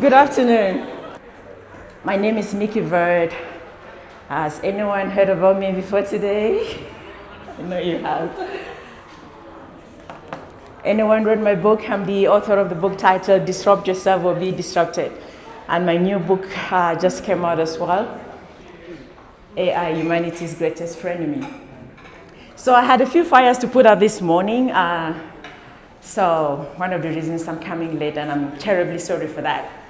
Good afternoon. My name is Nicky Verd. Has anyone heard about me before today? I know you have. Anyone read my book? I'm the author of the book titled Disrupt Yourself or Be Disrupted. And my new book just came out as well, AI, Humanity's Greatest Frenemy. So I had a few fires to put out this morning. So one of the reasons I'm coming late, and I'm terribly sorry for that.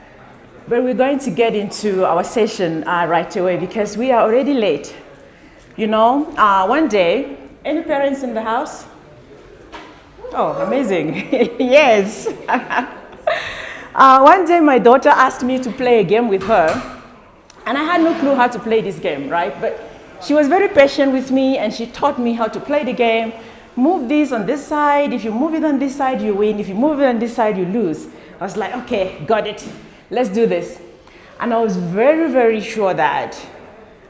But we're going to get into our session right away because we are already late. You know, one day, any parents in the house? Oh, amazing. Yes. One day my daughter asked me to play a game with her, and I had no clue how to play this game, right? But she was very patient with me, and she taught me how to play the game. Move this on this side. If you move it on this side, you win. If you move it on this side, you lose. I was like, okay, got it. Let's do this. And I was very, very sure that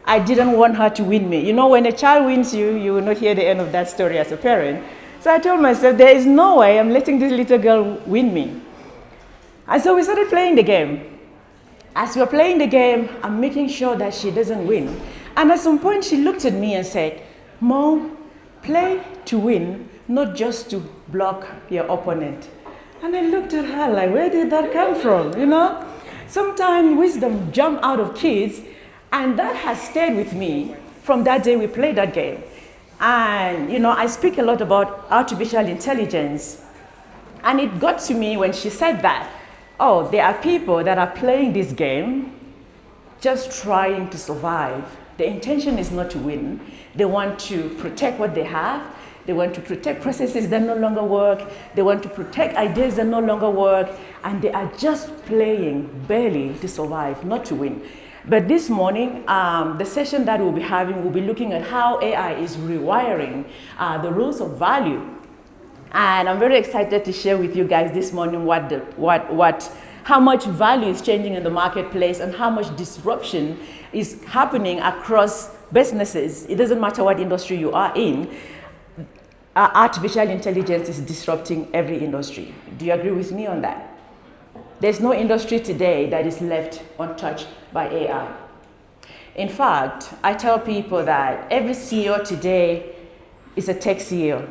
I didn't want her to win me. You know, when a child wins you, you will not hear the end of that story as a parent. So I told myself, there is no way I'm letting this little girl win me. And so we started playing the game. As we were playing the game, I'm making sure that she doesn't win. And at some point, she looked at me and said, Mom, play to win, not just to block your opponent. And I looked at her like, where did that come from, you know? Sometimes wisdom jumps out of kids, and that has stayed with me from that day we played that game. And, you know, I speak a lot about artificial intelligence, and it got to me when she said that, oh, there are people that are playing this game just trying to survive. The intention is not to win. They want to protect what they have. They want to protect processes that no longer work. They want to protect ideas that no longer work. And they are just playing barely to survive, not to win. But this morning, the session that we'll be having, we'll be looking at how AI is rewiring the rules of value. And I'm very excited to share with you guys this morning how much value is changing in the marketplace and how much disruption is happening across businesses. It doesn't matter what industry you are in. Artificial intelligence is disrupting every industry. Do you agree with me on that? There's no industry today that is left untouched by AI. In fact, I tell people that every CEO today is a tech CEO.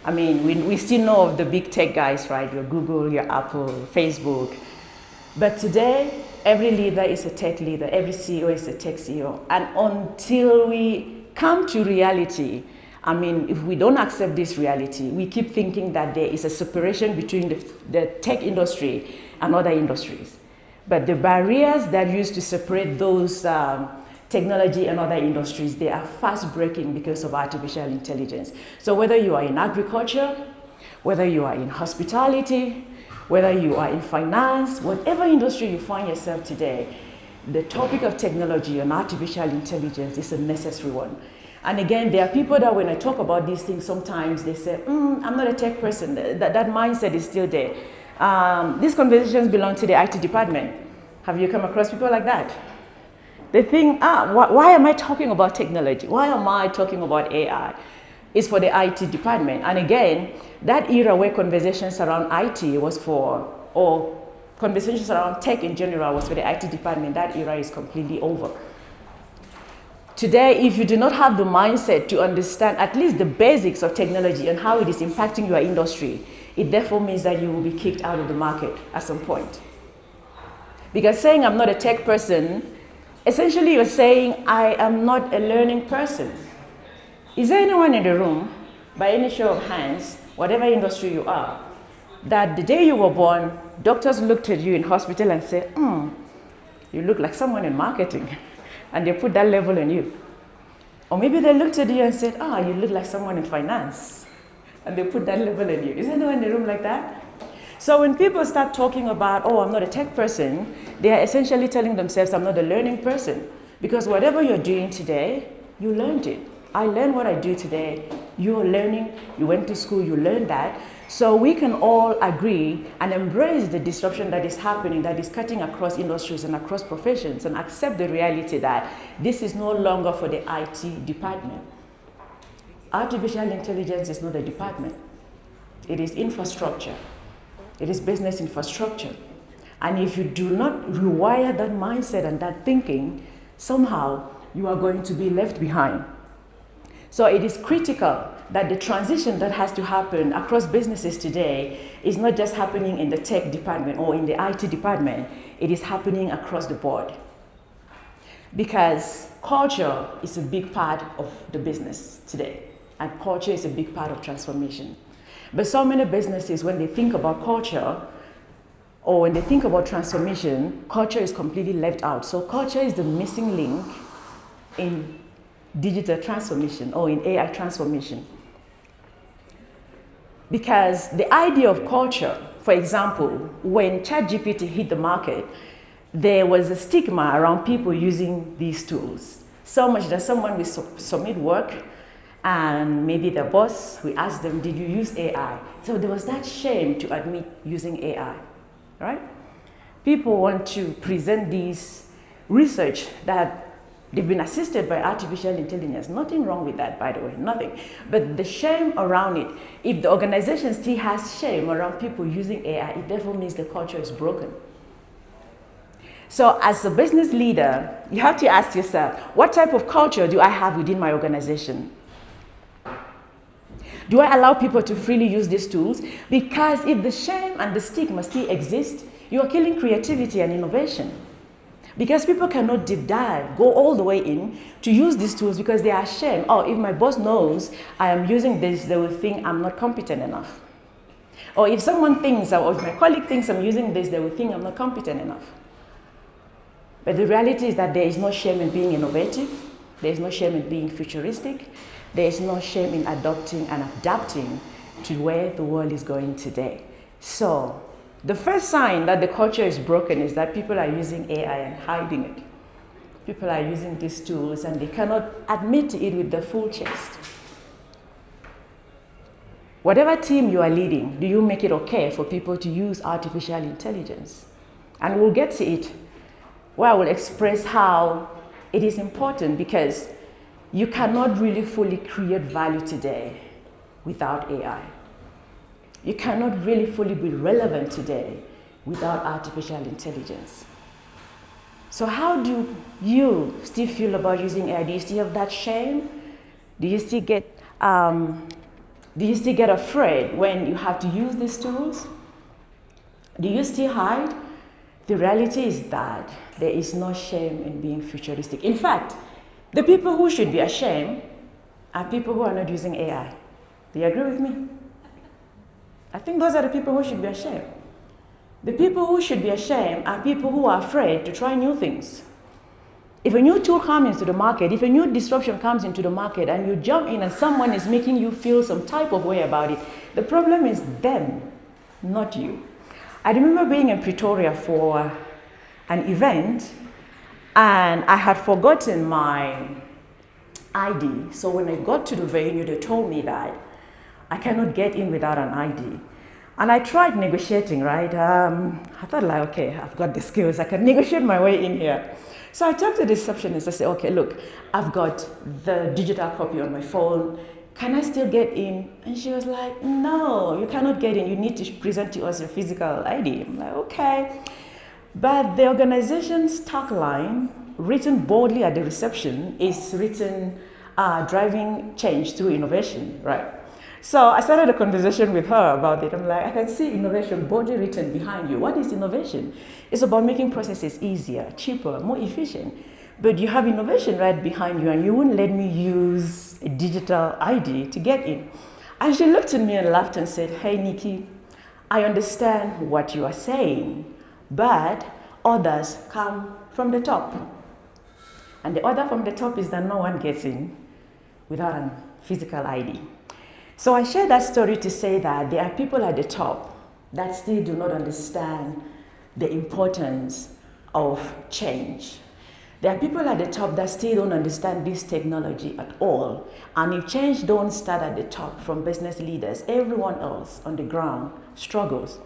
I mean, we still know of the big tech guys, right? Your Google, your Apple, Facebook. But today, every leader is a tech leader. Every CEO is a tech CEO. And until we come to reality, I mean, if we don't accept this reality, we keep thinking that there is a separation between the tech industry and other industries. But the barriers that used to separate those technology and other industries, they are fast breaking because of artificial intelligence. So whether you are in agriculture, whether you are in hospitality, whether you are in finance, whatever industry you find yourself today, the topic of technology and artificial intelligence is a necessary one. And again, there are people that when I talk about these things, sometimes they say, I'm not a tech person. That mindset is still there. These conversations belong to the IT department. Have you come across people like that? They think, why am I talking about technology? Why am I talking about AI? It's for the IT department. And again, that era where conversations around IT was for, or conversations around tech in general was for the IT department, that era is completely over. Today, if you do not have the mindset to understand at least the basics of technology and how it is impacting your industry, it therefore means that you will be kicked out of the market at some point. Because saying I'm not a tech person, essentially you're saying I am not a learning person. Is there anyone in the room, by any show of hands, whatever industry you are, that the day you were born, doctors looked at you in hospital and said, you look like someone in marketing. And they put that level on you. Or maybe they looked at you and said, you look like someone in finance. And they put that level on you. Is anyone in the room like that? So when people start talking about, I'm not a tech person, they are essentially telling themselves, I'm not a learning person. Because whatever you're doing today, you learned it. I learned what I do today. You're learning, you went to school, you learned that. So we can all agree and embrace the disruption that is happening, that is cutting across industries and across professions, and accept the reality that this is no longer for the IT department. Artificial intelligence is not a department. It is infrastructure. It is business infrastructure. And if you do not rewire that mindset and that thinking, somehow you are going to be left behind. So it is critical that the transition that has to happen across businesses today is not just happening in the tech department or in the IT department, it is happening across the board. Because culture is a big part of the business today, and culture is a big part of transformation. But so many businesses, when they think about culture, or when they think about transformation, culture is completely left out. So culture is the missing link in digital transformation or in AI transformation. Because the idea of culture, for example, when ChatGPT hit the market, there was a stigma around people using these tools. So much that someone will submit work and maybe the boss will ask them, did you use AI? So there was that shame to admit using AI. Right? People want to present these research that they've been assisted by artificial intelligence. Nothing wrong with that, by the way, nothing. But the shame around it, if the organization still has shame around people using AI, it therefore means the culture is broken. So as a business leader, you have to ask yourself, what type of culture do I have within my organization? Do I allow people to freely use these tools? Because if the shame and the stigma still exist, you are killing creativity and innovation. Because people cannot deep dive, go all the way in to use these tools because they are ashamed. Oh, if my boss knows I am using this, they will think I'm not competent enough. Or if someone thinks, or if my colleague thinks I'm using this, they will think I'm not competent enough. But the reality is that there is no shame in being innovative. There is no shame in being futuristic. There is no shame in adopting and adapting to where the world is going today. So the first sign that the culture is broken is that people are using AI and hiding it. People are using these tools and they cannot admit to it with their full chest. Whatever team you are leading, do you make it okay for people to use artificial intelligence? And we'll get to it where I will express how it is important, because you cannot really fully create value today without AI. You cannot really fully be relevant today without artificial intelligence. So how do you still feel about using AI? Do you still have that shame? Do you still get afraid when you have to use these tools? Do you still hide? The reality is that there is no shame in being futuristic. In fact, the people who should be ashamed are people who are not using AI. Do you agree with me? I think those are the people who should be ashamed. The people who should be ashamed are people who are afraid to try new things. If a new tool comes into the market, if a new disruption comes into the market and you jump in and someone is making you feel some type of way about it, the problem is them, not you. I remember being in Pretoria for an event and I had forgotten my ID. So when I got to the venue, they told me that I cannot get in without an ID. And I tried negotiating, right? I thought like, okay, I've got the skills. I can negotiate my way in here. So I talked to the receptionist. I said, okay, look, I've got the digital copy on my phone. Can I still get in? And she was like, no, you cannot get in. You need to present to us your physical ID. I'm like, okay. But the organization's tagline, written boldly at the reception, is written, driving change through innovation, right? So I started a conversation with her about it. I'm like, I can see innovation boldly written behind you. What is innovation? It's about making processes easier, cheaper, more efficient. But you have innovation right behind you and you wouldn't let me use a digital ID to get in. And she looked at me and laughed and said, hey, Nikki, I understand what you are saying, but orders come from the top. And the order from the top is that no one gets in without a physical ID. So I share that story to say that there are people at the top that still do not understand the importance of change. There are people at the top that still don't understand this technology at all. And if change don't start at the top from business leaders, everyone else on the ground struggles.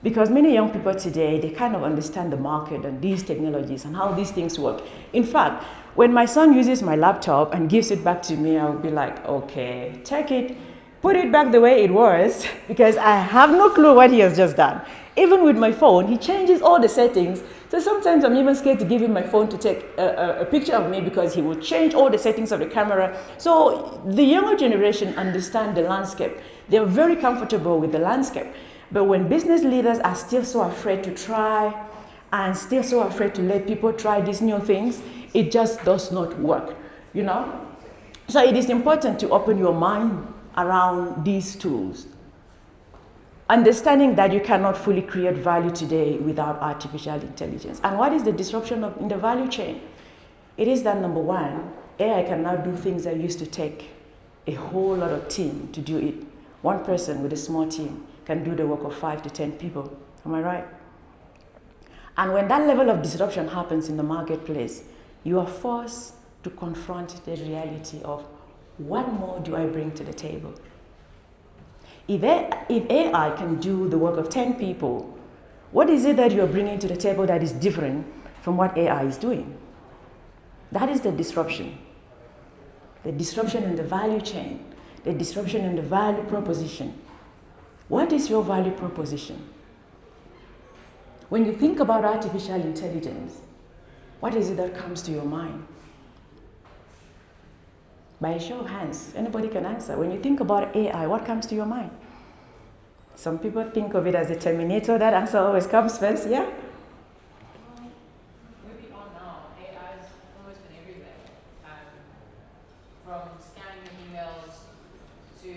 Because many young people today, they kind of understand the market and these technologies and how these things work. In fact, when my son uses my laptop and gives it back to me, I'll be like, okay, take it, put it back the way it was, because I have no clue what he has just done. Even with my phone, he changes all the settings. So sometimes I'm even scared to give him my phone to take a picture of me because he will change all the settings of the camera. So the younger generation understand the landscape. They're very comfortable with the landscape. But when business leaders are still so afraid to try and still so afraid to let people try these new things, it just does not work, you know? So it is important to open your mind around these tools. Understanding that you cannot fully create value today without artificial intelligence. And what is the disruption in the value chain? It is that number one, AI can now do things that used to take a whole lot of team to do it. One person with a small team can do the work of 5 to 10 people. Am I right? And when that level of disruption happens in the marketplace, you are forced to confront the reality of what more do I bring to the table? If AI can do the work of 10 people, what is it that you're bringing to the table that is different from what AI is doing? That is the disruption. The disruption in the value chain, the disruption in the value proposition. What is your value proposition? When you think about artificial intelligence, what is it that comes to your mind? By a show of hands, anybody can answer. When you think about AI, what comes to your mind? Some people think of it as a Terminator. That answer always comes first, yeah? Moving on now, AI is almost in everything. From scanning your emails to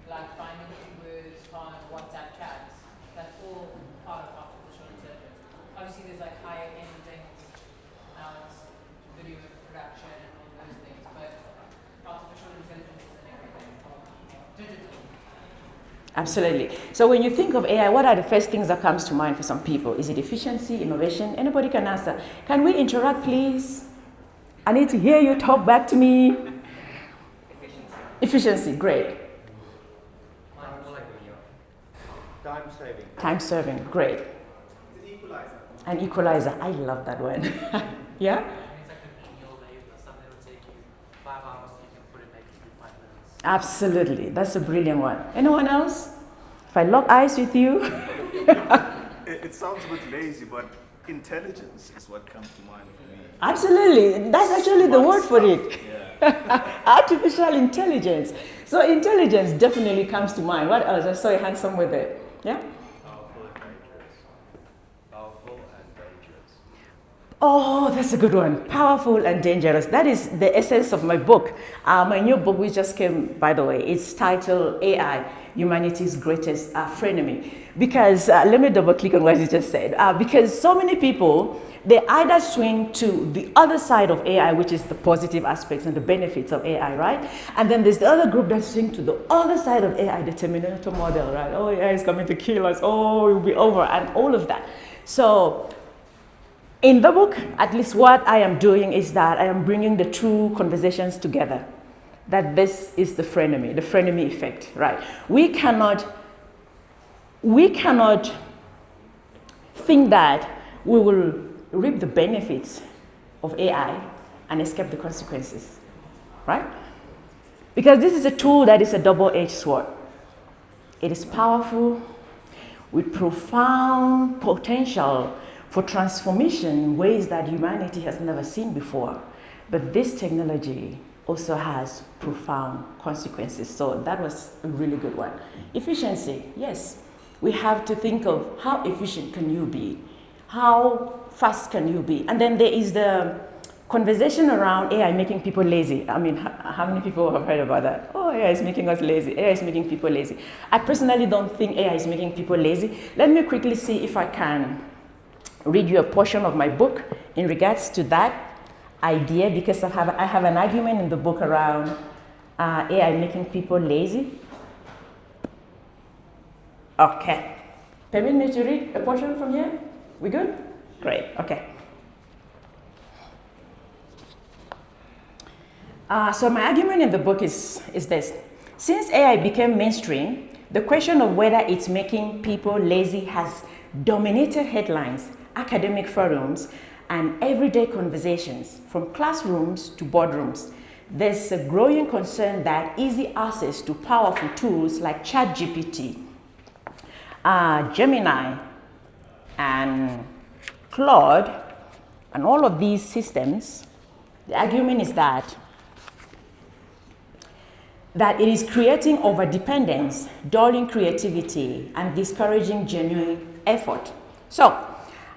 like finding keywords on WhatsApp chats. That's all part of artificial intelligence. Obviously, there's like higher end things, video production and all those things, but artificial intelligence is in everything. Digital. Absolutely. So when you think of AI, what are the first things that comes to mind for some people? Is it efficiency, innovation? Anybody can answer. Can we interact, please? I need to hear you talk back to me. Efficiency. Efficiency, great. Time saving. Time serving, great. It's an equalizer. An equalizer, I love that one. Yeah? It's like an email that something that would take you 5 hours, you can put it next to 5 minutes. Absolutely, that's a brilliant one. Anyone else? If I lock eyes with you. It sounds a bit lazy, but intelligence is what comes to mind for me. Absolutely, that's actually the word for it. Yeah. Artificial intelligence. So intelligence definitely comes to mind. What else? I saw your hand somewhere there. Yeah? Powerful and dangerous. Powerful and dangerous. Oh, that's a good one. Powerful and dangerous. That is the essence of my book. My new book, which just came, by the way, it's titled AI, Humanity's Greatest Frenemy. Because, let me double click on what you just said. Because so many people, they either swing to the other side of AI, which is the positive aspects and the benefits of AI, right? And then there's the other group that swing to the other side of AI, the Terminator model, right? Oh, AI is coming to kill us. Oh, it will be over, and all of that. So, in the book, at least what I am doing is that I am bringing the two conversations together. That this is the frenemy effect, right? We cannot think that we will reap the benefits of AI and escape the consequences, right? Because this is a tool that is a double-edged sword. It is powerful with profound potential for transformation in ways that humanity has never seen before. But this technology also has profound consequences. So that was a really good one. Efficiency, yes. We have to think of how efficient can you be? How fast can you be? And then there is the conversation around AI making people lazy. I mean, how many people have heard about that? Oh, AI is making us lazy. AI is making people lazy. I personally don't think AI is making people lazy. Let me quickly see if I can read you a portion of my book in regards to that idea, because I have an argument in the book around AI making people lazy. Okay. Permit me to read a portion from here? We good? Great, okay. So my argument in the book is this. Since AI became mainstream, the question of whether it's making people lazy has dominated headlines, academic forums, and everyday conversations, from classrooms to boardrooms. There's a growing concern that easy access to powerful tools like ChatGPT, Gemini, and Claude and all of these systems, the argument is that it is creating overdependence, dulling creativity, and discouraging genuine effort. So,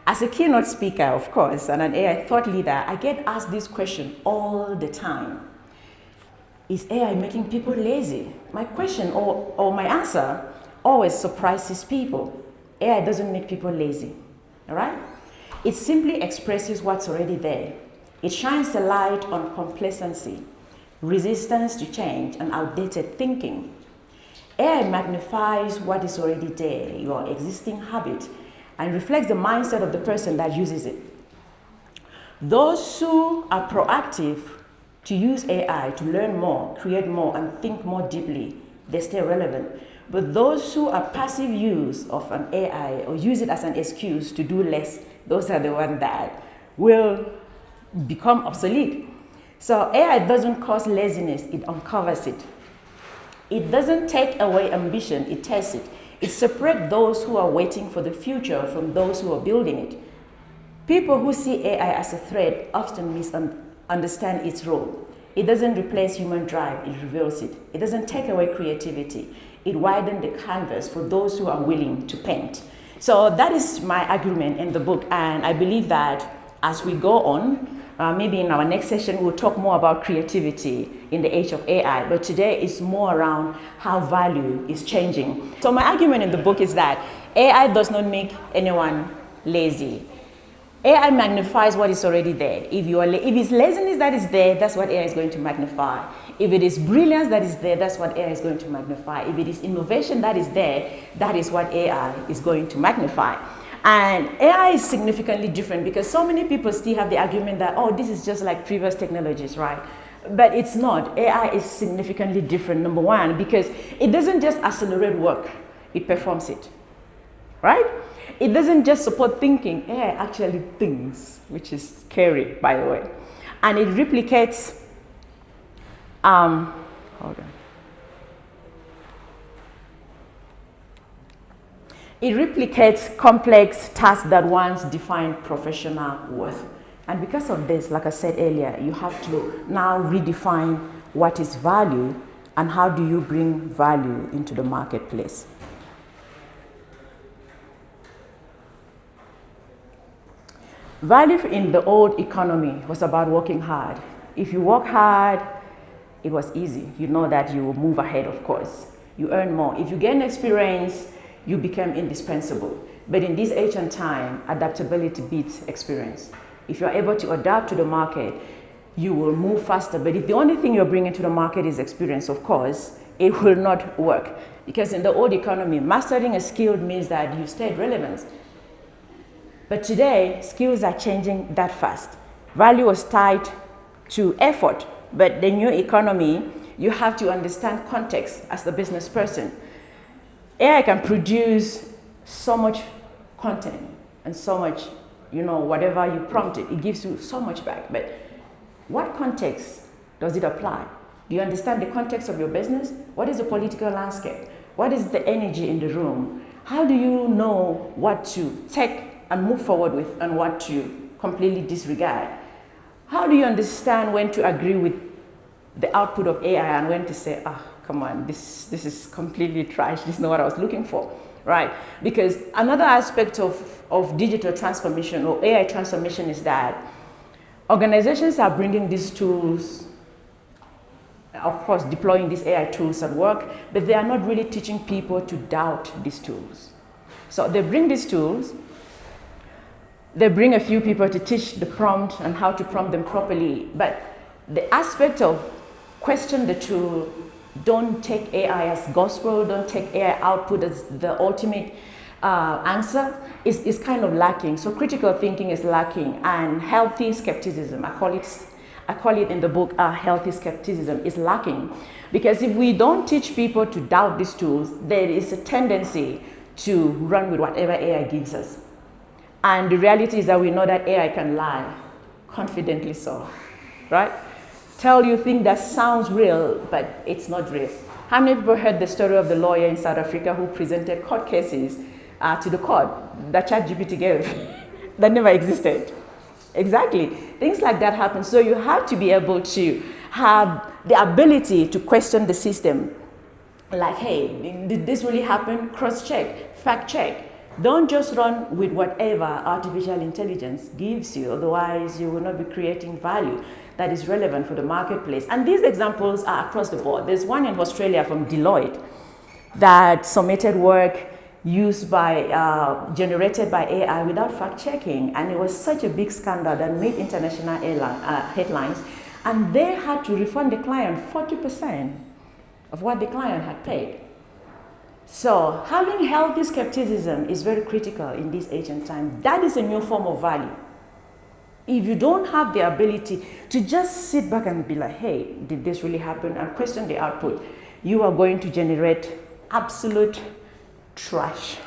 as a keynote speaker, of course, and an AI thought leader, I get asked this question all the time. Is AI making people lazy? My question or my answer always surprises people. AI doesn't make people lazy, all right? It simply expresses what's already there. It shines a light on complacency, resistance to change, and outdated thinking. AI magnifies what is already there, your existing habit, and reflects the mindset of the person that uses it. Those who are proactive to use AI to learn more, create more, and think more deeply, they stay relevant. But those who are passive use of an AI or use it as an excuse to do less, those are the ones that will become obsolete. So AI doesn't cause laziness, it uncovers it. It doesn't take away ambition, it tests it. It separates those who are waiting for the future from those who are building it. People who see AI as a threat often misunderstand its role. It doesn't replace human drive, it reveals it. It doesn't take away creativity. It widens the canvas for those who are willing to paint. So that is my argument in the book, and I believe that as we go on, maybe in our next session, we'll talk more about creativity in the age of AI, but today is more around how value is changing. So my argument in the book is that AI does not make anyone lazy. AI magnifies what is already there. If it's laziness that is there, that's what AI is going to magnify. If it is brilliance that is there, that's what AI is going to magnify. If it is innovation that is there, that is what AI is going to magnify. And AI is significantly different because so many people still have the argument that, oh, this is just like previous technologies, right? But it's not. AI is significantly different, number one, because it doesn't just accelerate work, it performs it, right? It doesn't just support thinking, AI actually thinks, which is scary, by the way. And it replicates, hold on. It replicates complex tasks that once defined professional worth. And because of this, like I said earlier, you have to now redefine what is value and how do you bring value into the marketplace. Value in the old economy was about working hard. If you work hard, it was easy. You know that you will move ahead, of course. You earn more. If you gain experience, you become indispensable. But in this age and time, adaptability beats experience. If you're able to adapt to the market, you will move faster. But if the only thing you're bringing to the market is experience, of course, it will not work. Because in the old economy, mastering a skill means that you stayed relevant. But today, skills are changing that fast. Value was tied to effort, but the new economy, you have to understand context as the business person. AI can produce so much content and so much, whatever you prompt it, it gives you so much back. But what context does it apply? Do you understand the context of your business? What is the political landscape? What is the energy in the room? How do you know what to take and move forward with and what to completely disregard? How do you understand when to agree with the output of AI and when to say, come on, this is completely trash, this is not what I was looking for, right? Because another aspect of digital transformation or AI transformation is that organizations are bringing these tools, of course, deploying these AI tools at work, but they are not really teaching people to doubt these tools. So they bring these tools, they bring a few people to teach the prompt and how to prompt them properly, but the aspect of question the tool, don't take AI as gospel, don't take AI output as the ultimate answer, is kind of lacking. So critical thinking is lacking, and healthy skepticism, I call it in the book, healthy skepticism is lacking. Because if we don't teach people to doubt these tools, there is a tendency to run with whatever AI gives us. And the reality is that we know that AI can lie, confidently so, right? Tell you things that sounds real, but it's not real. How many people heard the story of the lawyer in South Africa who presented court cases to the code that ChatGPT gave that never existed. Exactly. Things like that happen. So you have to be able to have the ability to question the system. Like, hey, did this really happen? Cross-check, fact-check. Don't just run with whatever artificial intelligence gives you, otherwise you will not be creating value that is relevant for the marketplace. And these examples are across the board. There's one in Australia from Deloitte that submitted work used by, generated by AI without fact-checking, and it was such a big scandal that made international headlines, and they had to refund the client 40% of what the client had paid. So having healthy skepticism is very critical in this age and time. That is a new form of value. If you don't have the ability to just sit back and be like, hey, did this really happen, and question the output, you are going to generate absolute trash.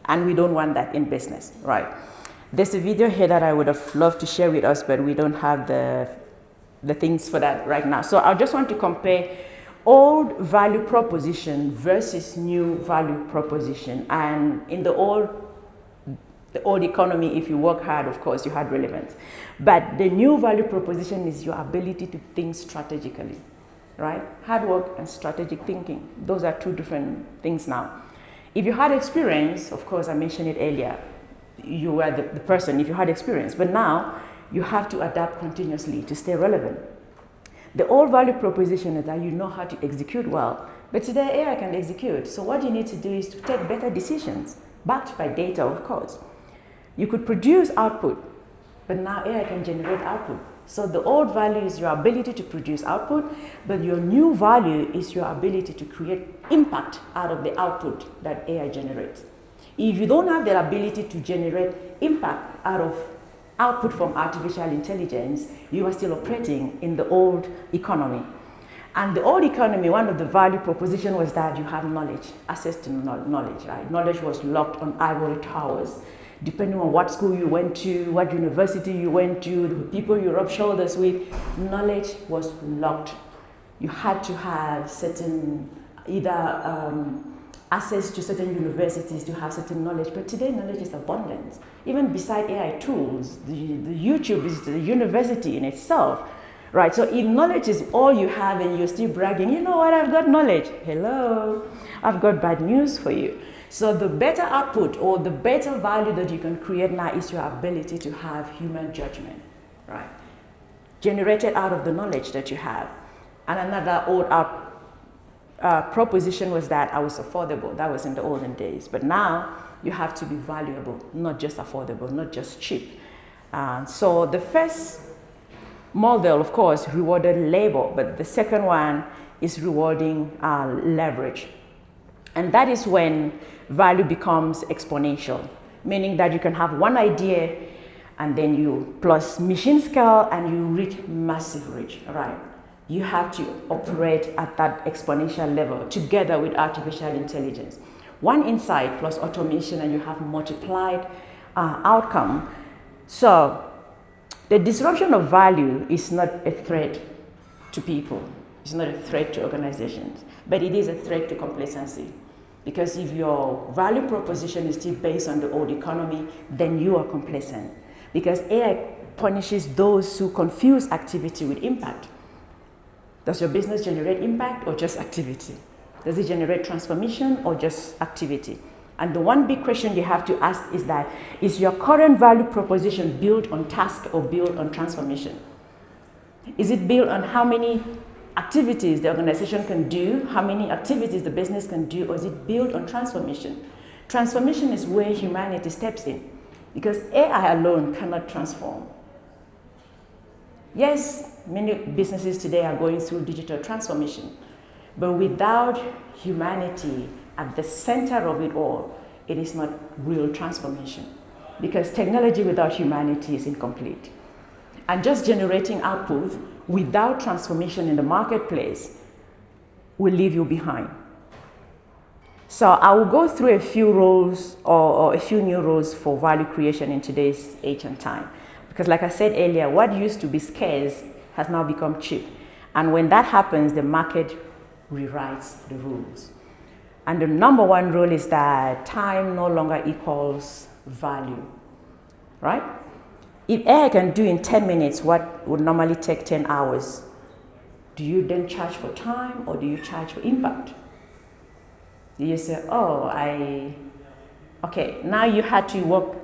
And we don't want that in business, right? There's a video here that I would have loved to share with us, but we don't have the things for that right now. So I just want to compare old value proposition versus new value proposition. And in the old economy, if you work hard, of course, you had relevance. But the new value proposition is your ability to think strategically, right? Hard work and strategic thinking. Those are two different things now. If you had experience, of course, I mentioned it earlier, you were the person if you had experience. But now, you have to adapt continuously to stay relevant. The old value proposition is that you know how to execute well, but today AI can execute. So what you need to do is to take better decisions, backed by data, of course. You could produce output, but now AI can generate output. So the old value is your ability to produce output, but your new value is your ability to create impact out of the output that AI generates. If you don't have the ability to generate impact out of output from artificial intelligence, you are still operating in the old economy. And the old economy, one of the value proposition was that you have knowledge, access to knowledge, right? Knowledge was locked on ivory towers. Depending on what school you went to, what university you went to, the people you rubbed shoulders with, knowledge was locked. You had to have certain, access to certain universities to have certain knowledge, but today knowledge is abundant. Even beside AI tools, the YouTube is the university in itself, right? So if knowledge is all you have and you're still bragging, you know what, I've got knowledge. Hello, I've got bad news for you. So the better output or the better value that you can create now is your ability to have human judgment, right? Generated out of the knowledge that you have. And another old proposition was that I was affordable. That was in the olden days. But now you have to be valuable, not just affordable, not just cheap. So the first model, of course, rewarded labor, but the second one is rewarding leverage. And that is when value becomes exponential, meaning that you can have one idea and then you plus machine scale and you reach massive reach, right? You have to operate at that exponential level together with artificial intelligence. One insight plus automation and you have multiplied outcome. So the disruption of value is not a threat to people. It's not a threat to organizations, but it is a threat to complacency. Because if your value proposition is still based on the old economy, then you are complacent. Because AI punishes those who confuse activity with impact. Does your business generate impact or just activity? Does it generate transformation or just activity? And the one big question you have to ask is that, is your current value proposition built on task or built on transformation? Is it built on how many activities the organization can do, how many activities the business can do, or is it built on transformation? Transformation is where humanity steps in, because AI alone cannot transform. Yes, many businesses today are going through digital transformation, but without humanity at the center of it all, it is not real transformation, because technology without humanity is incomplete. And just generating output without transformation in the marketplace will leave you behind. So I will go through a few roles or a few new roles for value creation in today's age and time. Because like I said earlier, what used to be scarce has now become cheap. And when that happens, the market rewrites the rules. And the number one rule is that time no longer equals value, right? If AI can do in 10 minutes what would normally take 10 hours, do you then charge for time or do you charge for impact? Do you say, oh, okay, now you had to work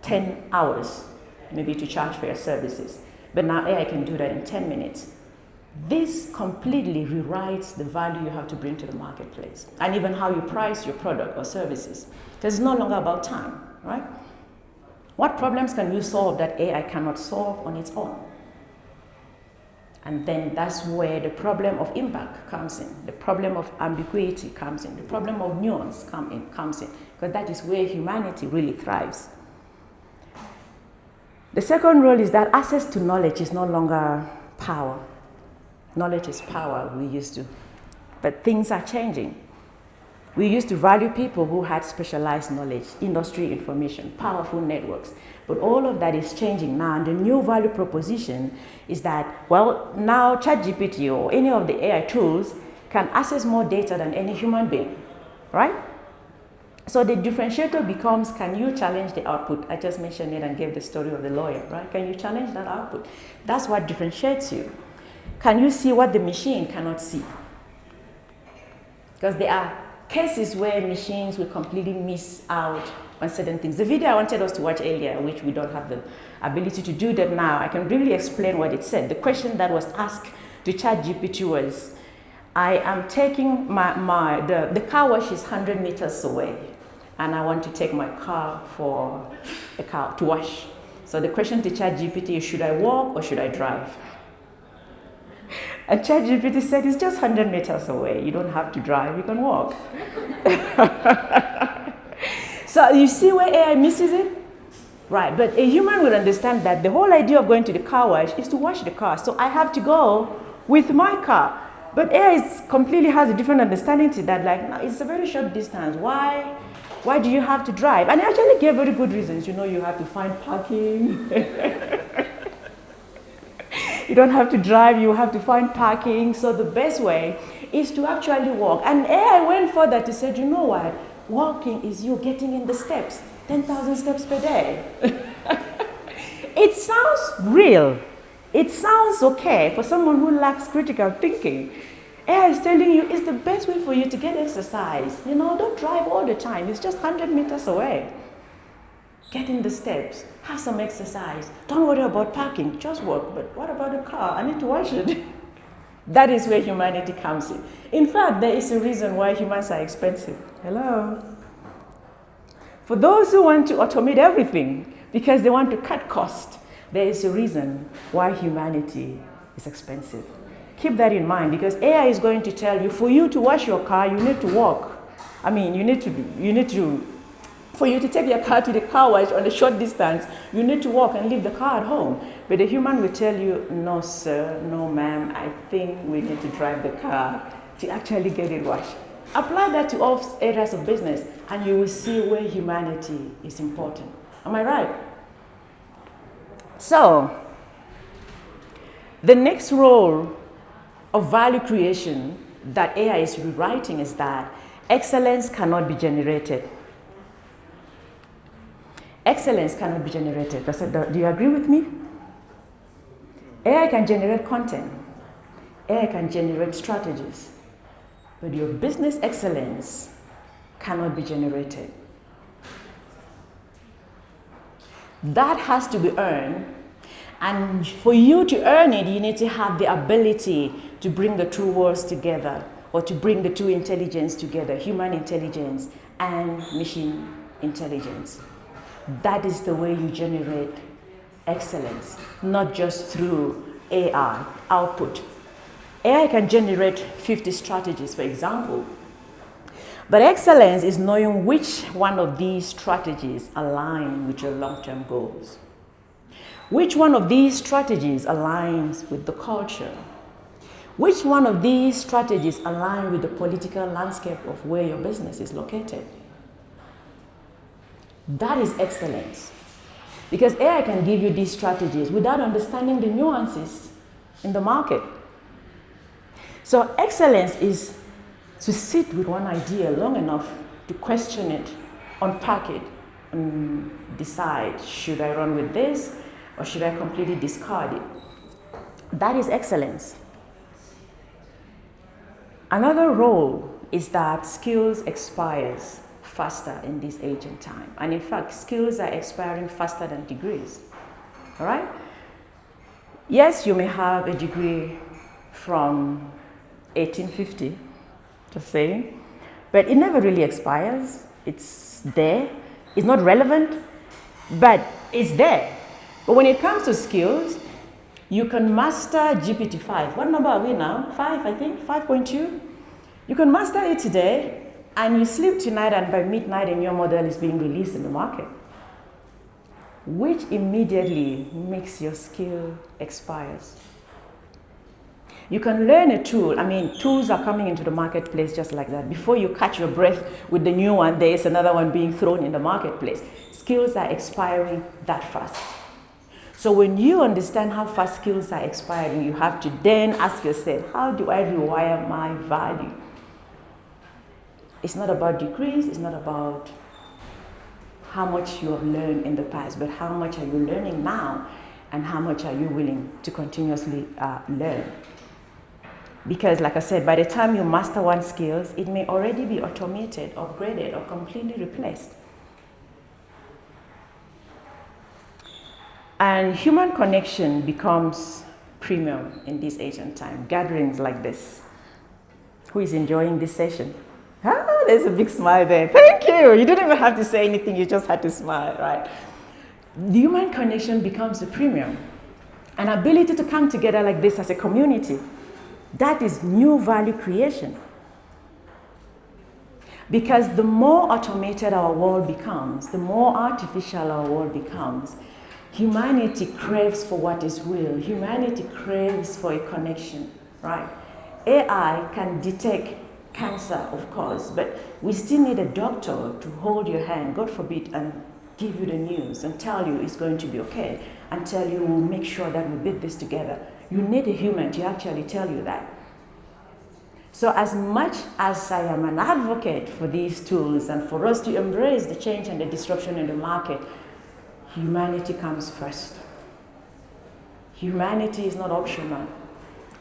10 hours maybe to charge for your services, but now AI can do that in 10 minutes. This completely rewrites the value you have to bring to the marketplace and even how you price your product or services. Because it's no longer about time, right? What problems can you solve that AI cannot solve on its own? And then that's where the problem of impact comes in, the problem of ambiguity comes in, the problem of nuance comes in, because that is where humanity really thrives. The second rule is that access to knowledge is no longer power. Knowledge is power, we used to, but things are changing. We used to value people who had specialized knowledge, industry information, powerful networks, but all of that is changing now, and the new value proposition is that, well, now ChatGPT or any of the AI tools can access more data than any human being, right? So the differentiator becomes, can you challenge the output? I just mentioned it and gave the story of the lawyer, right? Can you challenge that output? That's what differentiates you. Can you see what the machine cannot see? Because there are cases where machines will completely miss out on certain things. The video I wanted us to watch earlier, which we don't have the ability to do that now, I can really explain what it said. The question that was asked to ChatGPT was, I am taking the car wash is 100 meters away, and I want to take my car for a car to wash. So the question to ChatGPT is, should I walk or should I drive? And ChatGPT said, it's just 100 meters away. You don't have to drive, you can walk. So you see where AI misses it? Right, but a human would understand that the whole idea of going to the car wash is to wash the car. So I have to go with my car. But AI completely has a different understanding to that. Like, no, it's a very short distance. Why do you have to drive? And I actually gave very good reasons. You know, you have to find parking. You don't have to drive, you have to find parking. So the best way is to actually walk. And AI went further to say, you know what? Walking is you getting in the steps, 10,000 steps per day. It sounds real. It sounds okay for someone who lacks critical thinking. AI is telling you it's the best way for you to get exercise. You know, don't drive all the time. It's just 100 meters away. Get in the steps, have some exercise. Don't worry about parking, just walk. But what about the car? I need to wash it. That is where humanity comes in. In fact, there is a reason why humans are expensive. Hello? For those who want to automate everything because they want to cut cost, there is a reason why humanity is expensive. Keep that in mind, because AI is going to tell you, for you to wash your car, you need to walk. I mean, for you to take your car to the car wash on a short distance, you need to walk and leave the car at home. But the human will tell you, no sir, no ma'am, I think we need to drive the car to actually get it washed. Apply that to all areas of business and you will see where humanity is important. Am I right? So, the next role of value creation that AI is rewriting is that excellence cannot be generated. Excellence cannot be generated. Do you agree with me? AI can generate content. AI can generate strategies. But your business excellence cannot be generated. That has to be earned. And for you to earn it, you need to have the ability to bring the two worlds together, or to bring the two intelligence together, human intelligence and machine intelligence. That is the way you generate excellence, not just through AI output. AI can generate 50 strategies, for example. But excellence is knowing which one of these strategies align with your long-term goals. Which one of these strategies aligns with the culture? Which one of these strategies align with the political landscape of where your business is located? That is excellence. Because AI can give you these strategies without understanding the nuances in the market. So excellence is to sit with one idea long enough to question it, unpack it, and decide, should I run with this or should I completely discard it? That is excellence. Another role is that skills expires faster in this age and time. And in fact, skills are expiring faster than degrees. All right? Yes, you may have a degree from 1850, just saying, but it never really expires. It's there. It's not relevant, but it's there. But when it comes to skills, you can master GPT-5. What number are we now? 5, I think, 5.2. You can master it today, and you sleep tonight, and by midnight, a new model is being released in the market, which immediately makes your skill expires. You can learn a tool. I mean, tools are coming into the marketplace just like that. Before you catch your breath with the new one, there is another one being thrown in the marketplace. Skills are expiring that fast. So when you understand how fast skills are expiring, you have to then ask yourself, how do I rewire my value? It's not about degrees, it's not about how much you have learned in the past, but how much are you learning now, and how much are you willing to continuously learn? Because like I said, by the time you master one skill, it may already be automated, upgraded, or completely replaced. And human connection becomes premium in this age and time. Gatherings like this. Who is enjoying this session? Ah, there's a big smile there. Thank you. You didn't even have to say anything. You just had to smile, right? The human connection becomes a premium. An ability to come together like this as a community. That is new value creation. Because the more automated our world becomes, the more artificial our world becomes, humanity craves for what is real. Humanity craves for a connection, right? AI can detect cancer, of course, but we still need a doctor to hold your hand, God forbid, and give you the news and tell you it's going to be okay, and tell you we'll make sure that we beat this together. You need a human to actually tell you that. So as much as I am an advocate for these tools and for us to embrace the change and the disruption in the market, humanity comes first. Humanity is not optional.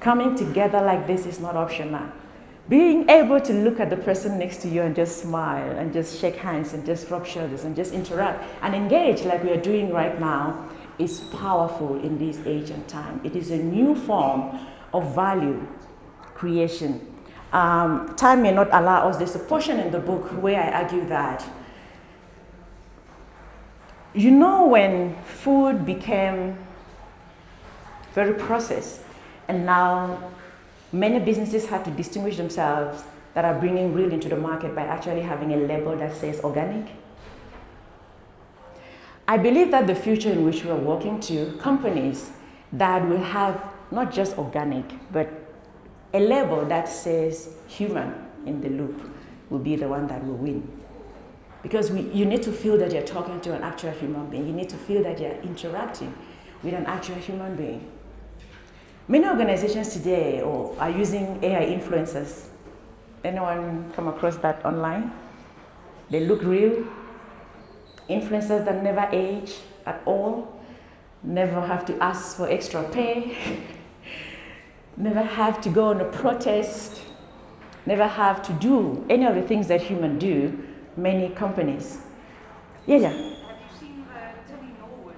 Coming together like this is not optional. Being able to look at the person next to you and just smile and just shake hands and just rub shoulders and just interact and engage like we are doing right now is powerful in this age and time. It is a new form of value creation. Time may not allow us. There's a portion in the book where I argue that, you know, when food became very processed and now many businesses have to distinguish themselves that are bringing real into the market by actually having a label that says organic. I believe that the future in which we are walking to, companies that will have not just organic, but a label that says human in the loop will be the one that will win. Because you need to feel that you're talking to an actual human being. You need to feel that you're interacting with an actual human being. Many organizations today are using AI influencers. Anyone come across that online? They look real. Influencers that never age at all, never have to ask for extra pay, never have to go on a protest, never have to do any of the things that humans do, many companies. Yeah. Have you seen Tilly Norwood,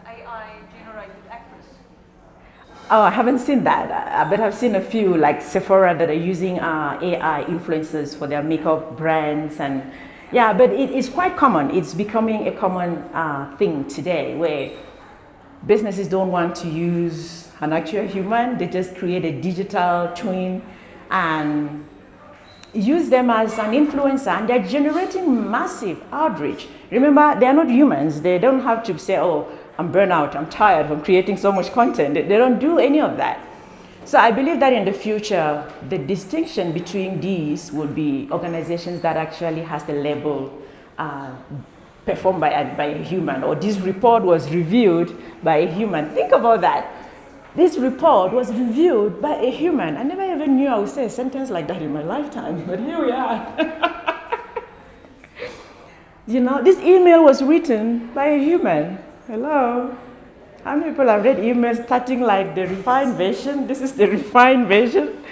the AI-generated actress? Oh, I haven't seen that, but I've seen a few, like Sephora, that are using AI influencers for their makeup brands, and yeah, but it's quite common. It's becoming a common thing today, where businesses don't want to use an actual human. They just create a digital twin and use them as an influencer, and they're generating massive outreach. Remember, they're not humans. They don't have to say, oh, I'm burnt out, I'm tired from creating so much content. They don't do any of that. So I believe that in the future, the distinction between these would be organizations that actually has the label performed by a human, or this report was reviewed by a human. Think about that. This report was reviewed by a human. I never even knew I would say a sentence like that in my lifetime, but here we are. You know, this email was written by a human. Hello? How many people have read emails starting like the refined version? This is the refined version.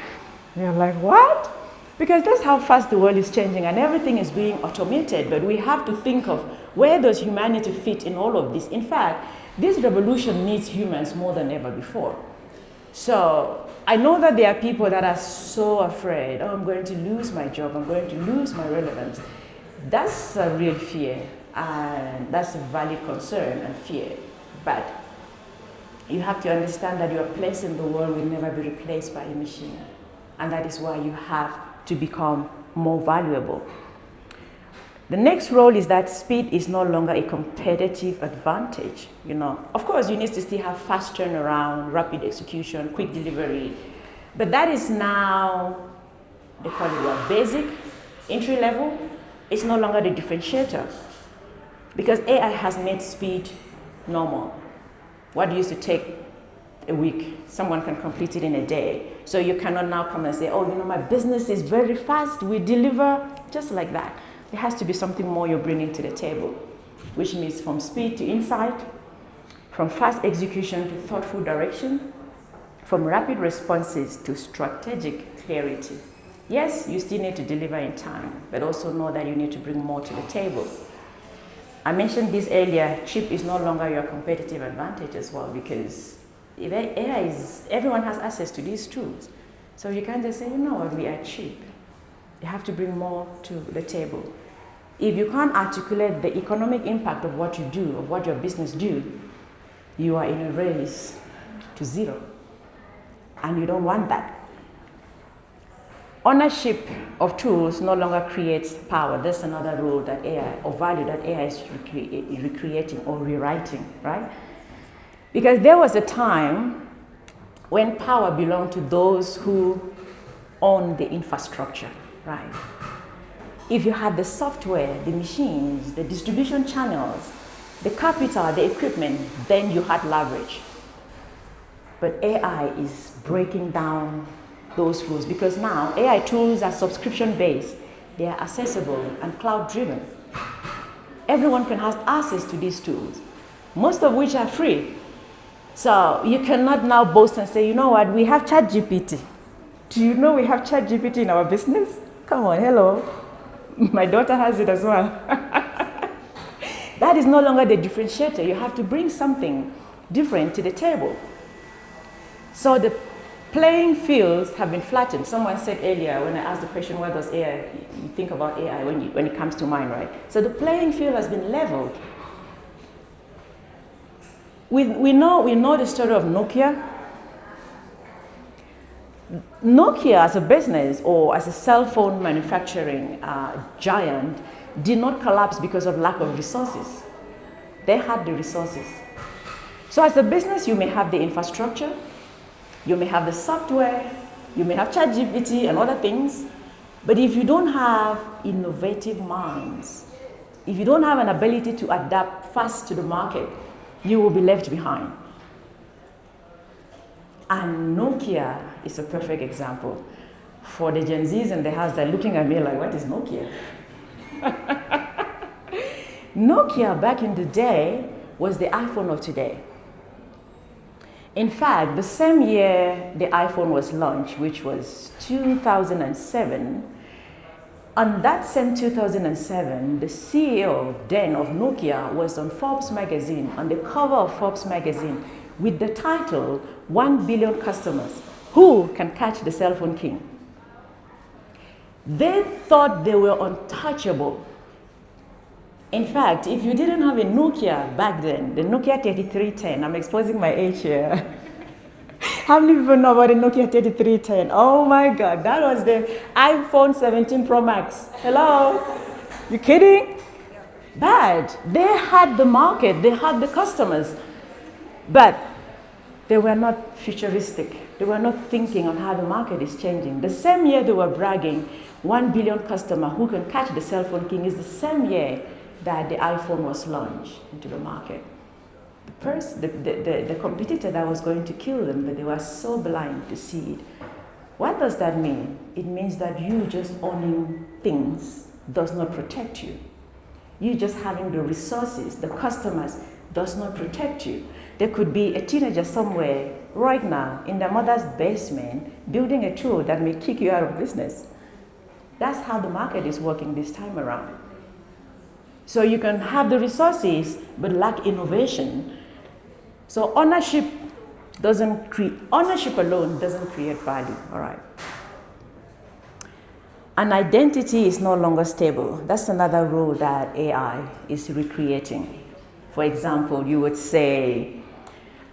You're like, what? Because that's how fast the world is changing and everything is being automated. But we have to think of where does humanity fit in all of this. In fact, this revolution needs humans more than ever before. So I know that there are people that are so afraid, oh, I'm going to lose my job, I'm going to lose my relevance. That's a real fear, and that's a valid concern and fear. But you have to understand that your place in the world will never be replaced by a machine. And that is why you have to become more valuable. The next role is that speed is no longer a competitive advantage. You know, of course, you need to still have fast turnaround, rapid execution, quick delivery. But that is now, they call it what, basic, entry level. It's no longer the differentiator. Because AI has made speed normal. What used to take a week, someone can complete it in a day. So you cannot now come and say, oh, you know, my business is very fast, we deliver, just like that. There has to be something more you're bringing to the table, which means from speed to insight, from fast execution to thoughtful direction, from rapid responses to strategic clarity. Yes, you still need to deliver in time, but also know that you need to bring more to the table. I mentioned this earlier, cheap is no longer your competitive advantage as well, because AI is, everyone has access to these tools. So you can't just say, you know what, we are cheap. You have to bring more to the table. If you can't articulate the economic impact of what you do, of what your business do, you are in a race to zero. And you don't want that. Ownership of tools no longer creates power. That's another role that AI, or value that AI is recreating or rewriting, right? Because there was a time when power belonged to those who own the infrastructure, right? If you had the software, the machines, the distribution channels, the capital, the equipment, then you had leverage. But AI is breaking down those rules because now AI tools are subscription-based, they are accessible and cloud-driven. Everyone can have access to these tools, most of which are free. So you cannot now boast and say, you know what, we have ChatGPT. Do you know we have ChatGPT in our business? Come on, hello. My daughter has it as well. That is no longer the differentiator. You have to bring something different to the table. So the playing fields have been flattened. Someone said earlier when I asked the question, what does AI, you think about AI when it comes to mind, right? So the playing field has been leveled. We know the story of Nokia. Nokia as a business or as a cell phone manufacturing giant did not collapse because of lack of resources. They had the resources. So as a business, you may have the infrastructure, you may have the software, you may have ChatGPT and other things, but if you don't have innovative minds, if you don't have an ability to adapt fast to the market, you will be left behind. And Nokia is a perfect example. For the Gen Zs in the house, they're looking at me like, what is Nokia? Nokia back in the day was the iPhone of today. In fact, the same year the iPhone was launched, which was 2007, on that same 2007, the CEO then of Nokia was on Forbes magazine, on the cover of Forbes magazine, with the title, 1 billion customers, who can catch the cell phone king? They thought they were untouchable. In fact, if you didn't have a Nokia back then, the Nokia 3310, I'm exposing my age here. How many people know about the Nokia 3310? Oh my God, that was the iPhone 17 Pro Max. Hello? You kidding? Bad. They had the market, they had the customers, but they were not futuristic. They were not thinking on how the market is changing. The same year they were bragging, 1 billion customer who can catch the cell phone king is the same year that the iPhone was launched into the market. the competitor that was going to kill them, but they were so blind to see it. What does that mean? It means that you just owning things does not protect you. You just having the resources, the customers, does not protect you. There could be a teenager somewhere right now in their mother's basement building a tool that may kick you out of business. That's how the market is working this time around. So you can have the resources but lack innovation. So ownership alone doesn't create value, all right? An identity is no longer stable. That's another role that AI is recreating. For example, you would say,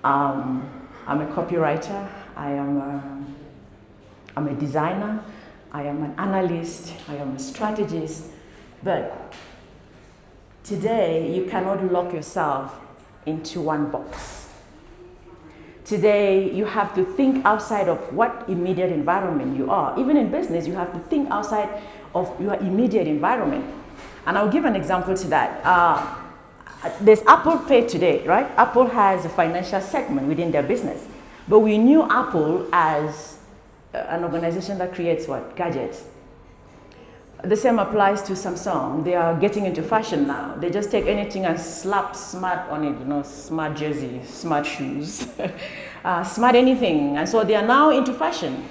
I'm a copywriter, I'm a designer, I am an analyst, I am a strategist, but today you cannot lock yourself into one box. Today, you have to think outside of what immediate environment you are. Even in business, you have to think outside of your immediate environment. And I'll give an example to that. There's Apple Pay today, right? Apple has a financial segment within their business. But we knew Apple as an organization that creates what? Gadgets. The same applies to Samsung. They are getting into fashion now. They just take anything and slap smart on it, you know, smart jersey, smart shoes, smart anything. And so they are now into fashion.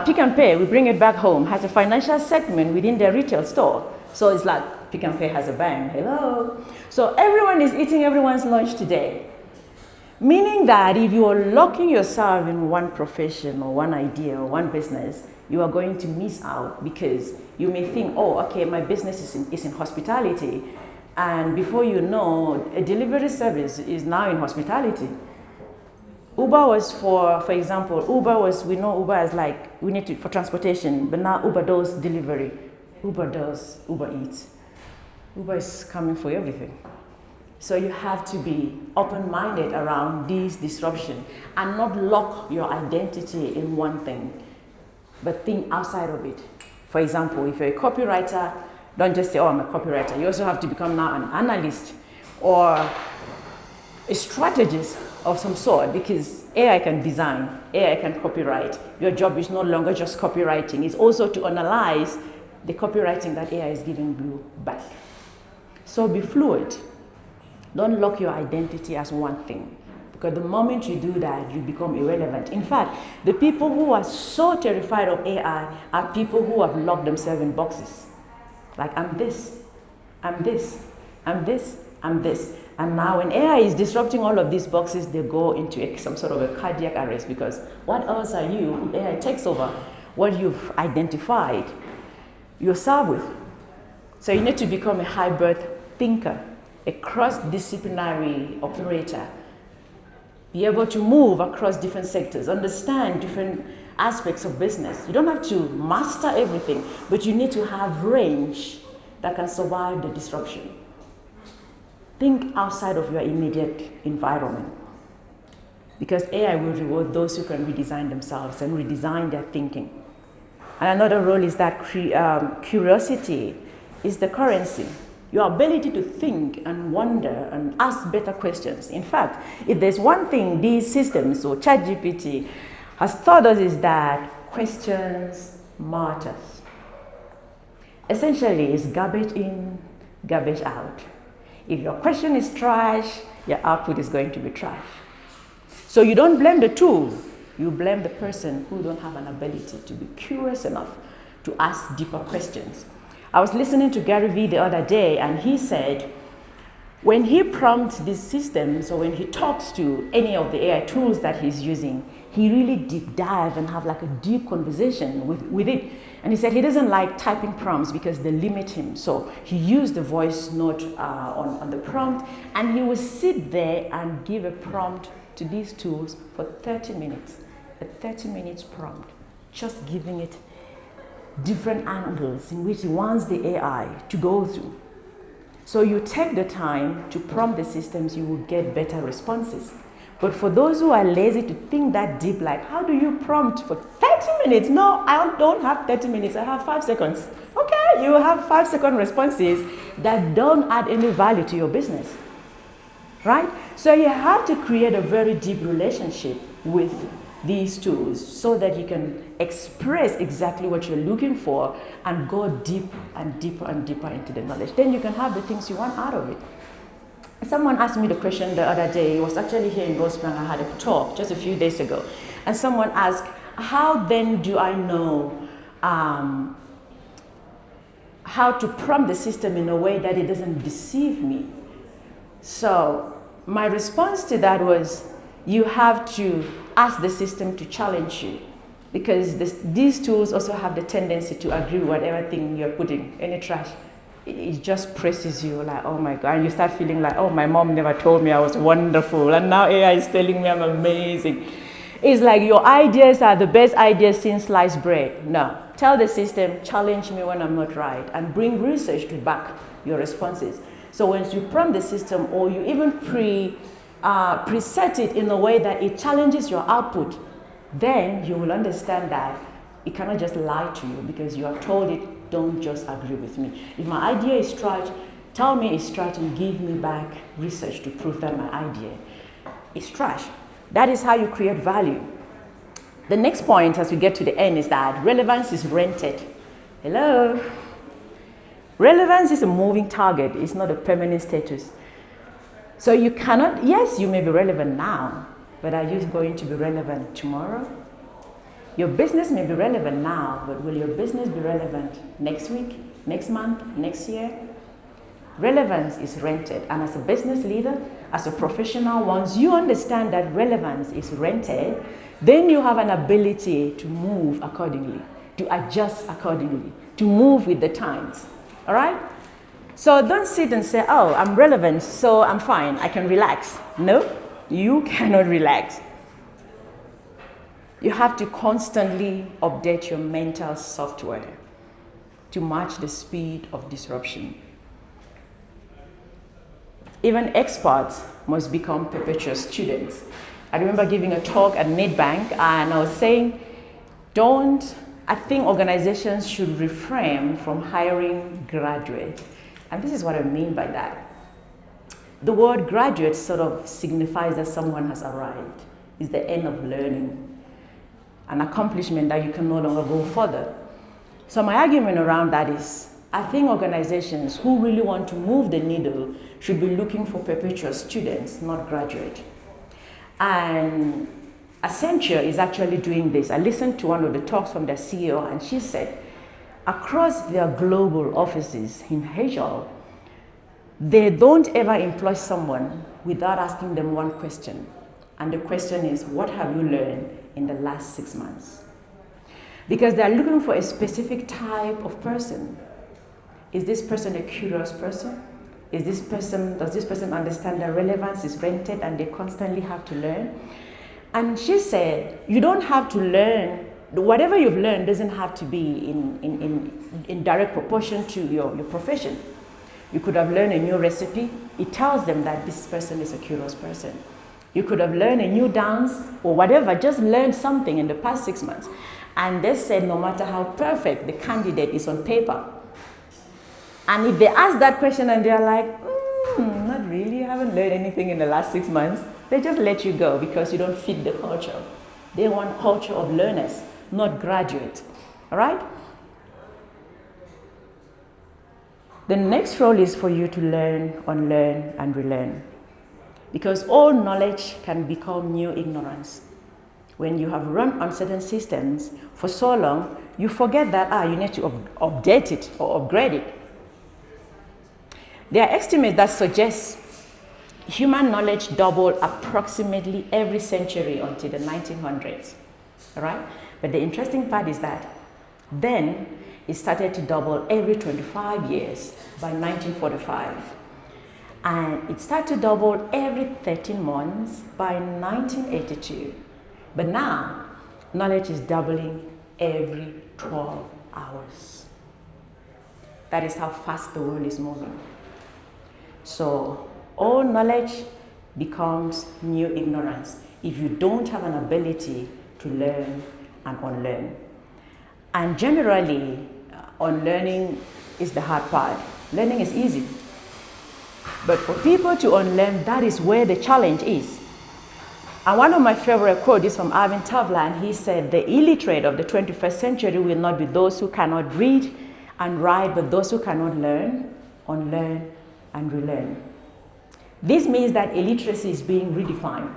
Pick and Pay, we bring it back home, has a financial segment within their retail store. So it's like Pick and Pay has a bank, hello. So everyone is eating everyone's lunch today. Meaning that if you are locking yourself in one profession or one idea or one business, you are going to miss out because you may think, oh, okay, my business is in hospitality. And before you know, a delivery service is now in hospitality. Uber was for example, we know Uber as like, we need to, for transportation, but now Uber does delivery. Uber Eats. Uber is coming for everything. So you have to be open-minded around these disruption and not lock your identity in one thing, but think outside of it. For example, if you're a copywriter, don't just say, oh, I'm a copywriter. You also have to become now an analyst or a strategist of some sort, because AI can design, AI can copyright. Your job is no longer just copywriting. It's also to analyze the copywriting that AI is giving you back. So be fluid. Don't lock your identity as one thing, because the moment you do that, you become irrelevant. In fact, the people who are so terrified of AI are people who have locked themselves in boxes. Like, I'm this, I'm this, I'm this, I'm this. And now when AI is disrupting all of these boxes, they go into some sort of a cardiac arrest, because what else are you, if AI takes over what you've identified yourself with? So you need to become a hybrid thinker, a cross-disciplinary operator, be able to move across different sectors, understand different aspects of business. You don't have to master everything, but you need to have range that can survive the disruption. Think outside of your immediate environment, because AI will reward those who can redesign themselves and redesign their thinking. And another role is that curiosity is the currency. Your ability to think and wonder and ask better questions. In fact, if there's one thing these systems, so ChatGPT, has taught us, is that questions matter. Essentially, it's garbage in, garbage out. If your question is trash, your output is going to be trash. So you don't blame the tool, you blame the person who don't have an ability to be curious enough to ask deeper questions. I was listening to Gary Vee the other day, and he said when he prompts these systems, or when he talks to any of the AI tools that he's using, he really deep dive and have like a deep conversation with it. And he said he doesn't like typing prompts because they limit him. So he used the voice note on the prompt, and he would sit there and give a prompt to these tools for 30 minutes, a 30 minutes prompt, just giving it different angles in which he wants the AI to go through. So you take the time to prompt the systems, you will get better responses. But for those who are lazy to think that deep, like, how do you prompt for 30 minutes? No, I don't have 30 minutes, I have 5 seconds. Okay, you have 5-second responses that don't add any value to your business. right? So you have to create a very deep relationship with these tools so that you can express exactly what you're looking for and go deep and deeper and deeper into the knowledge. Then you can have the things you want out of it. Someone asked me the question the other day. It was actually here in Rosebank. I had a talk just a few days ago. And someone asked, how then do I know how to prompt the system in a way that it doesn't deceive me? So my response to that was, you have to ask the system to challenge you, because these tools also have the tendency to agree with whatever thing you're putting in the trash. It just presses you like, oh my God, and you start feeling like, oh, my mom never told me I was wonderful, and now AI is telling me I'm amazing. It's like your ideas are the best ideas since sliced bread. No, tell the system, challenge me when I'm not right, and bring research to back your responses. So once you prompt the system, or you even preset it in a way that it challenges your output, then you will understand that it cannot just lie to you, because you have told it, don't just agree with me. If my idea is trash, tell me it's trash and give me back research to prove that my idea is trash. That is how you create value. The next point as we get to the end is that relevance is rented. Hello? Relevance is a moving target. It's not a permanent status. So you cannot, yes, you may be relevant now, but are you going to be relevant tomorrow? Your business may be relevant now, but will your business be relevant next week, next month, next year? Relevance is rented. And as a business leader, as a professional, once you understand that relevance is rented, then you have an ability to move accordingly, to adjust accordingly, to move with the times. All right? So don't sit and say, oh, I'm relevant, so I'm fine, I can relax. No, you cannot relax. You have to constantly update your mental software to match the speed of disruption. Even experts must become perpetual students. I remember giving a talk at Nedbank, and I was saying, I think organizations should refrain from hiring graduates. And this is what I mean by that. The word graduate sort of signifies that someone has arrived. It's the end of learning, an accomplishment that you can no longer go further. So my argument around that is, I think organizations who really want to move the needle should be looking for perpetual students, not graduates. And Accenture is actually doing this. I listened to one of the talks from their CEO, and she said, across their global offices in Asia, they don't ever employ someone without asking them one question. And the question is, what have you learned in the last 6 months? Because they're looking for a specific type of person. Is this person a curious person? Does this person understand that relevance is rented and they constantly have to learn? And she said, you don't have to learn, whatever you've learned doesn't have to be in direct proportion to your profession. You could have learned a new recipe. It tells them that this person is a curious person. You could have learned a new dance or whatever, just learned something in the past 6 months. And they said no matter how perfect the candidate is on paper, and if they ask that question and they're like, not really, I haven't learned anything in the last 6 months, they just let you go because you don't fit the culture. They want culture of learners, not graduates. All right? The next role is for you to learn, unlearn, and relearn. Because all knowledge can become new ignorance. When you have run on certain systems for so long, you forget that you need to update it or upgrade it. There are estimates that suggest human knowledge doubled approximately every century until the 1900s. All right? But the interesting part is that then it started to double every 25 years by 1945. And it started to double every 13 months by 1982. But now, knowledge is doubling every 12 hours. That is how fast the world is moving. So, all knowledge becomes new ignorance if you don't have an ability to learn and unlearn. And generally, unlearning is the hard part. Learning is easy. But for people to unlearn, that is where the challenge is. And one of my favorite quotes is from Arvin Tavla, and he said, the illiterate of the 21st century will not be those who cannot read and write, but those who cannot learn, unlearn, and relearn. This means that illiteracy is being redefined.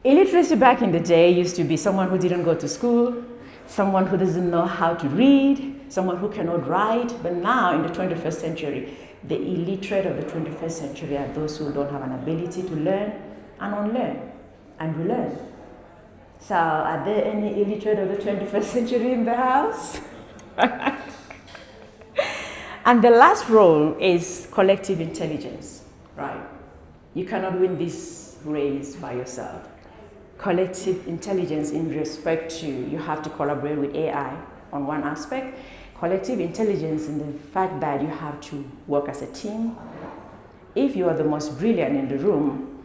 Illiteracy back in the day used to be someone who didn't go to school, someone who doesn't know how to read, someone who cannot write. But now in the 21st century, the illiterate of the 21st century are those who don't have an ability to learn and unlearn and relearn. So are there any illiterate of the 21st century in the house? And the last role is collective intelligence, right? You cannot win this race by yourself. Collective intelligence in respect to you have to collaborate with AI on one aspect. Collective intelligence in the fact that you have to work as a team. If you are the most brilliant in the room,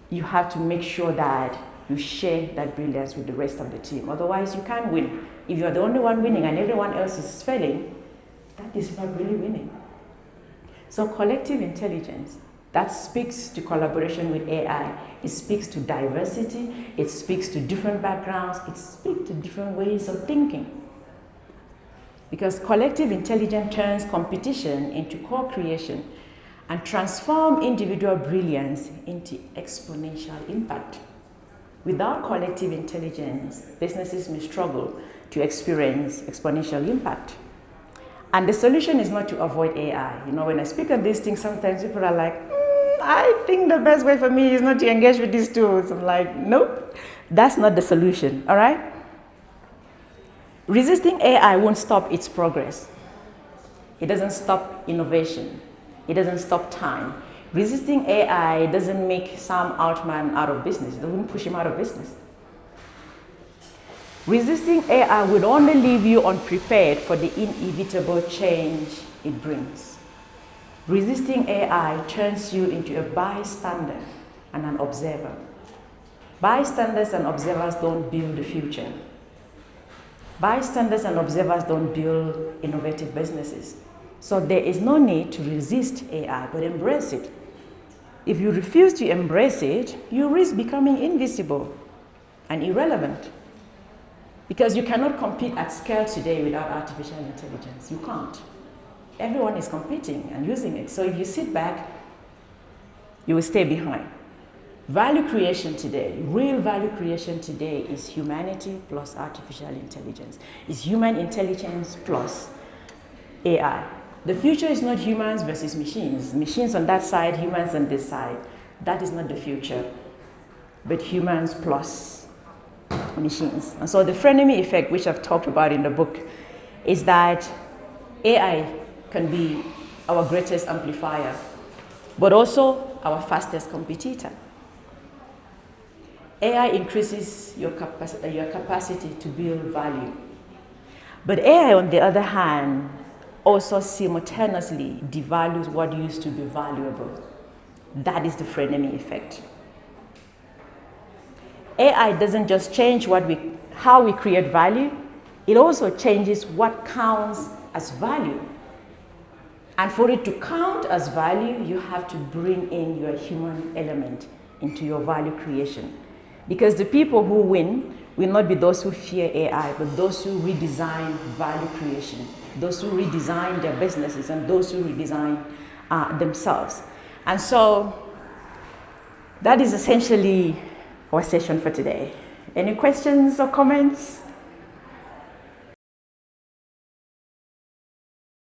you have to make sure that you share that brilliance with the rest of the team. Otherwise, you can't win. If you're the only one winning and everyone else is failing, that is not really winning. So collective intelligence, that speaks to collaboration with AI. It speaks to diversity. It speaks to different backgrounds. It speaks to different ways of thinking. Because collective intelligence turns competition into co-creation and transforms individual brilliance into exponential impact. Without collective intelligence, businesses may struggle to experience exponential impact. And the solution is not to avoid AI. You know, when I speak of these things, sometimes people are like, I think the best way for me is not to engage with these tools. I'm like, nope, that's not the solution, all right? Resisting AI won't stop its progress. It doesn't stop innovation. It doesn't stop time. Resisting AI doesn't make Sam Altman out of business. It doesn't push him out of business. Resisting AI would only leave you unprepared for the inevitable change it brings. Resisting AI turns you into a bystander and an observer. Bystanders and observers don't build the future. Bystanders and observers don't build innovative businesses. So there is no need to resist AI, but embrace it. If you refuse to embrace it, you risk becoming invisible and irrelevant. Because you cannot compete at scale today without artificial intelligence. You can't. Everyone is competing and using it. So if you sit back, you will stay behind. Value creation today, real value creation today is humanity plus artificial intelligence. It's human intelligence plus AI. The future is not humans versus machines. Machines on that side, humans on this side. That is not the future, but humans plus machines. And so the frenemy effect, which I've talked about in the book, is that AI can be our greatest amplifier, but also our fastest competitor. AI increases your capacity to build value. But AI, on the other hand, also simultaneously devalues what used to be valuable. That is the frenemy effect. AI doesn't just change how we create value, it also changes what counts as value. And for it to count as value, you have to bring in your human element into your value creation. Because the people who win will not be those who fear AI, but those who redesign value creation, those who redesign their businesses, and those who redesign themselves. And so that is essentially our session for today. Any questions or comments?